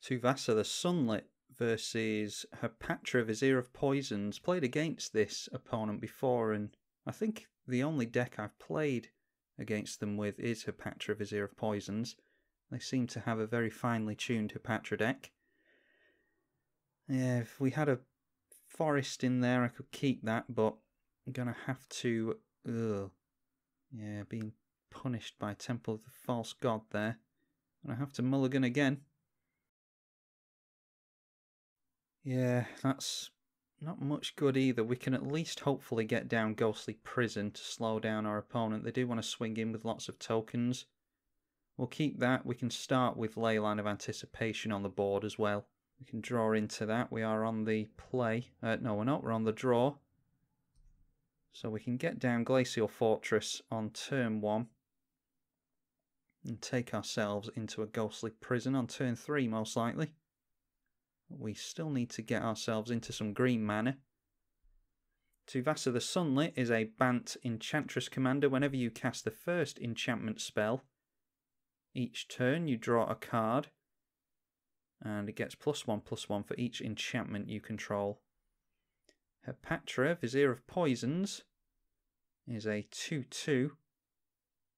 Tuvasa the Sunlit versus Hapatra, Vizier of Poisons. Played against this opponent before, and I think the only deck I've played against them with is Hapatra, Vizier of Poisons. They seem to have a very finely tuned Hapatra deck. Yeah, if we had a forest in there, I could keep that, but I'm going to have to... Yeah, being punished by Temple of the False God there. And I have to mulligan again. Yeah, that's not much good either. We can at least hopefully get down Ghostly Prison to slow down our opponent. They do want to swing in with lots of tokens. We'll keep that. We can start with Leyline of Anticipation on the board as well. We can draw into that. We are on the play. No, we're not. We're on the draw. So we can get down Glacial Fortress on turn 1 and take ourselves into a Ghostly Prison on turn 3 most likely. We still need to get ourselves into some green mana. Tuvasa the Sunlit is a Bant Enchantress commander. Whenever you cast the first enchantment spell, each turn you draw a card, and it gets +1/+1 for each enchantment you control. Hapatra, Vizier of Poisons, is a 2/2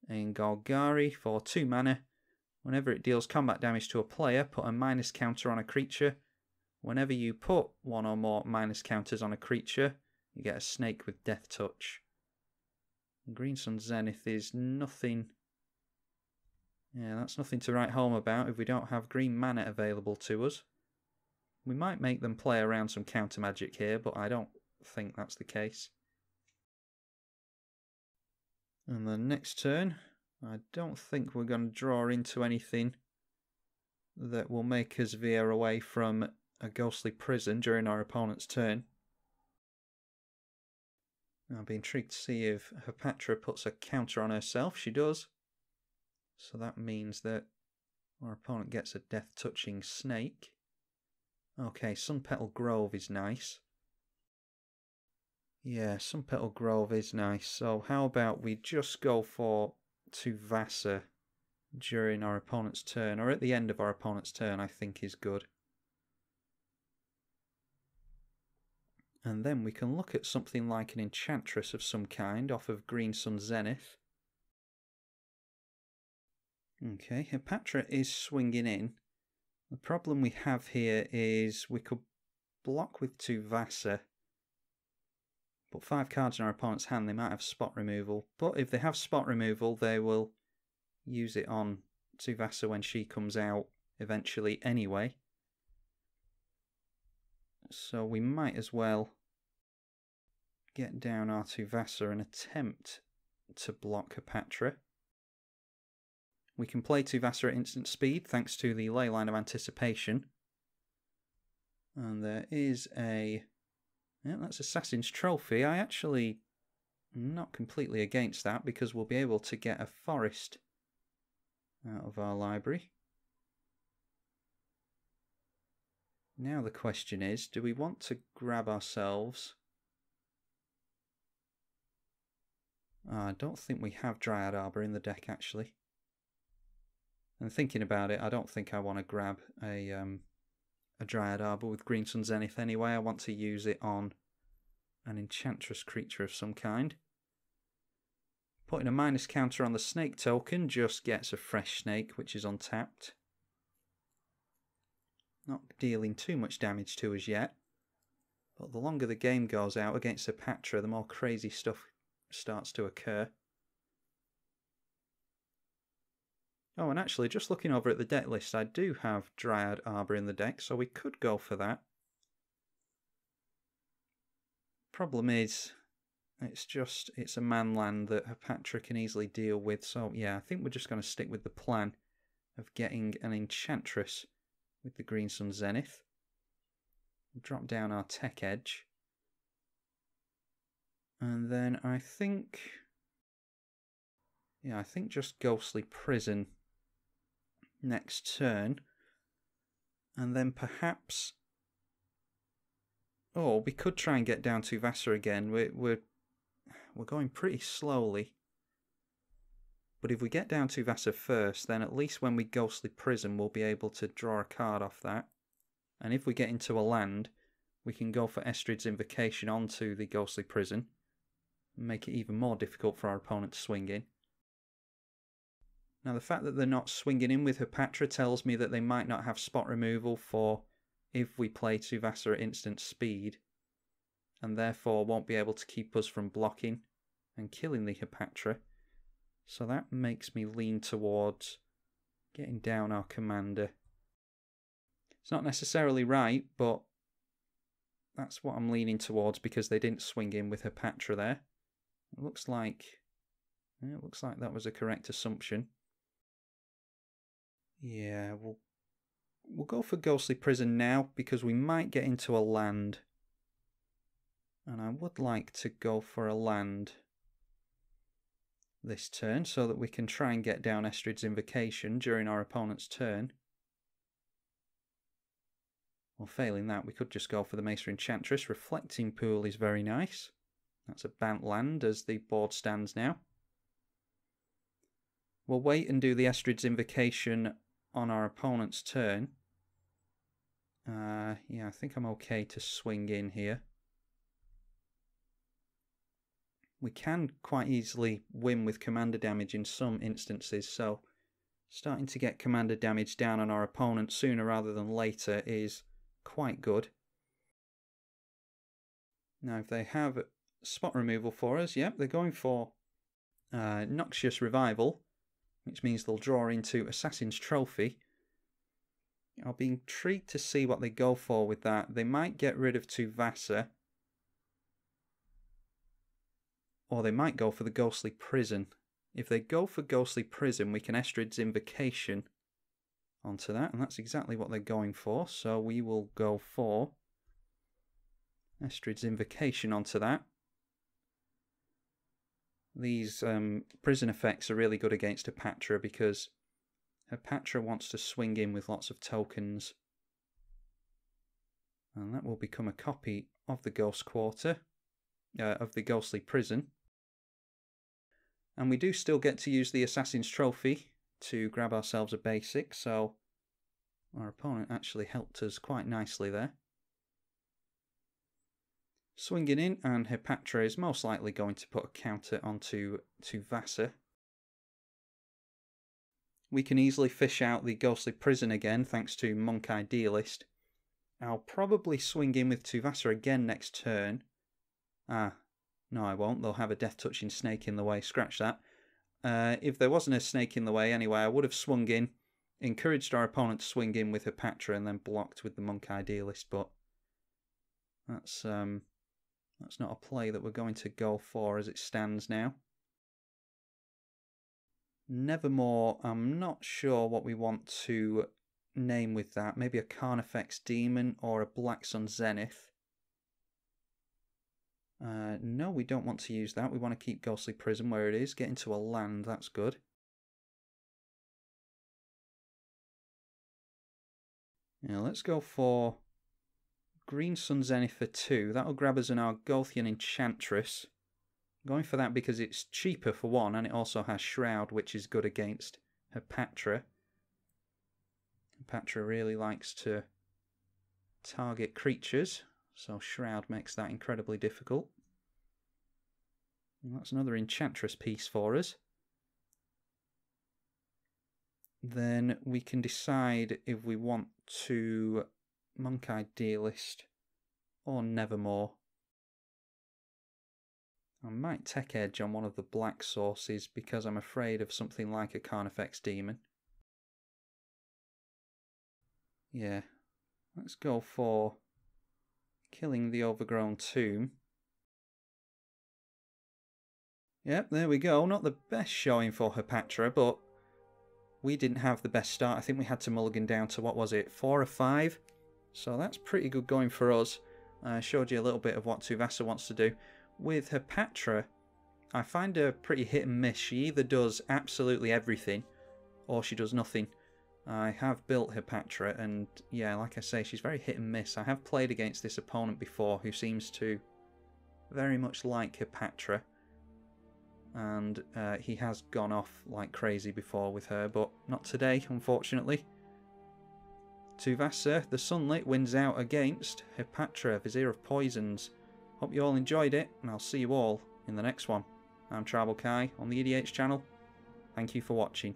in Golgari for 2 mana. Whenever it deals combat damage to a player, put a minus counter on a creature. Whenever you put one or more minus counters on a creature, you get a snake with Death Touch. Green Sun Zenith is nothing... Yeah, that's nothing to write home about if we don't have green mana available to us. We might make them play around some counter magic here, but I don't think that's the case. And the next turn, I don't think we're going to draw into anything that will make us veer away from a Ghostly Prison during our opponent's turn. I'll be intrigued to see if Hapatra puts a counter on herself. She does. So that means that our opponent gets a death-touching snake. Okay, Sunpetal Grove is nice. Yeah, Sunpetal Grove is nice. So how about we just go for Tuvasa during our opponent's turn, or at the end of our opponent's turn, I think is good. And then we can look at something like an Enchantress of some kind off of Green Sun Zenith. Okay, Hapatra is swinging in. The problem we have here is we could block with Tuvasa, put 5 cards in our opponent's hand. They might have spot removal, but if they have spot removal, they will use it on Tuvasa when she comes out eventually anyway. So we might as well get down our Tuvasa and attempt to block Hapatra. We can play Tuvasa at instant speed thanks to the Leyline of Anticipation. And there is a... Yeah, that's Assassin's Trophy. I actually am not completely against that because we'll be able to get a forest out of our library. Now the question is, do we want to grab ourselves... I don't think we have Dryad Arbor in the deck actually. And thinking about it, I don't think I want to grab a Dryad Arbor with Green Sun Zenith anyway. I want to use it on an Enchantress creature of some kind. Putting a minus counter on the snake token just gets a fresh snake, which is untapped. Not dealing too much damage to us yet. But the longer the game goes out against Hapatra, the more crazy stuff starts to occur. Oh, and actually, just looking over at the deck list, I do have Dryad Arbor in the deck, so we could go for that. Problem is, it's a manland that Hapatra can easily deal with, so yeah, I think we're just going to stick with the plan of getting an Enchantress with the Green Sun Zenith. We'll drop down our Tech Edge. And then I think just Ghostly Prison next turn, and then perhaps we could try and get down Tuvasa again. We're going pretty slowly. But if we get down Tuvasa first, then at least when we Ghostly Prison, we'll be able to draw a card off that. And if we get into a land, we can go for Estrid's Invocation onto the Ghostly Prison and make it even more difficult for our opponent to swing in. Now the fact that they're not swinging in with Hapatra tells me that they might not have spot removal for if we play Tuvasa at instant speed, and therefore won't be able to keep us from blocking and killing the Hapatra. So that makes me lean towards getting down our commander. It's not necessarily right, but that's what I'm leaning towards because they didn't swing in with Hapatra there. It looks like that was a correct assumption. Yeah, we'll go for Ghostly Prison now because we might get into a land. And I would like to go for a land this turn so that we can try and get down Estrid's Invocation during our opponent's turn. Well, failing that, we could just go for the Maester Enchantress. Reflecting Pool is very nice. That's a Bant land as the board stands now. We'll wait and do the Estrid's Invocation on our opponent's turn. Yeah, I think I'm okay to swing in here. We can quite easily win with commander damage in some instances, so starting to get commander damage down on our opponent sooner rather than later is quite good. Now if they have spot removal for us, yep, they're going for Noxious Revival, which means they'll draw into Assassin's Trophy. I'll be intrigued to see what they go for with that. They might get rid of Tuvasa, or they might go for the Ghostly Prison. If they go for Ghostly Prison, we can Estrid's Invocation onto that, and that's exactly what they're going for. So we will go for Estrid's Invocation onto that. These prison effects are really good against Hapatra because Hapatra wants to swing in with lots of tokens. And that will become a copy of the Ghost Quarter, of the Ghostly Prison. And we do still get to use the Assassin's Trophy to grab ourselves a basic, so our opponent actually helped us quite nicely there. Swinging in, and Hapatra is most likely going to put a counter onto Tuvasa. We can easily fish out the Ghostly Prison again thanks to Monk Idealist. I'll probably swing in with Tuvasa again next turn. No, I won't. They'll have a death-touching snake in the way. Scratch that. If there wasn't a snake in the way anyway, I would have swung in, encouraged our opponent to swing in with Hapatra, and then blocked with the Monk Idealist, but that's not a play that we're going to go for as it stands now. Nevermore, I'm not sure what we want to name with that. Maybe a Carnifex Demon or a Black Sun Zenith. No, we don't want to use that. We want to keep Ghostly Prison where it is. Get into a land, that's good. Now let's go for Green Sun Zenith for 2. That'll grab us an Argothian Enchantress. I'm going for that because it's cheaper for 1, and it also has Shroud, which is good against Hapatra. Hapatra really likes to target creatures, so Shroud makes that incredibly difficult. And that's another Enchantress piece for us. Then we can decide if we want to Monk Idealist or Nevermore. I might Tech Edge on one of the black sources because I'm afraid of something like a Carnifex Demon. Yeah, let's go for killing the Overgrown Tomb. Yep, there we go. Not the best showing for Hapatra, but we didn't have the best start. I think we had to mulligan down to, what was it, 4 or 5? So that's pretty good going for us. I showed you a little bit of what Tuvasa wants to do. With Hapatra, I find her pretty hit and miss. She either does absolutely everything, or she does nothing. I have built Hapatra, and yeah, like I say, she's very hit and miss. I have played against this opponent before who seems to very much like Hapatra. and he has gone off like crazy before with her, but not today, unfortunately. Tuvasa the Sunlit wins out against Hapatra, Vizier of Poisons. Hope you all enjoyed it, and I'll see you all in the next one. I'm tribalkai on the EDH channel. Thank you for watching.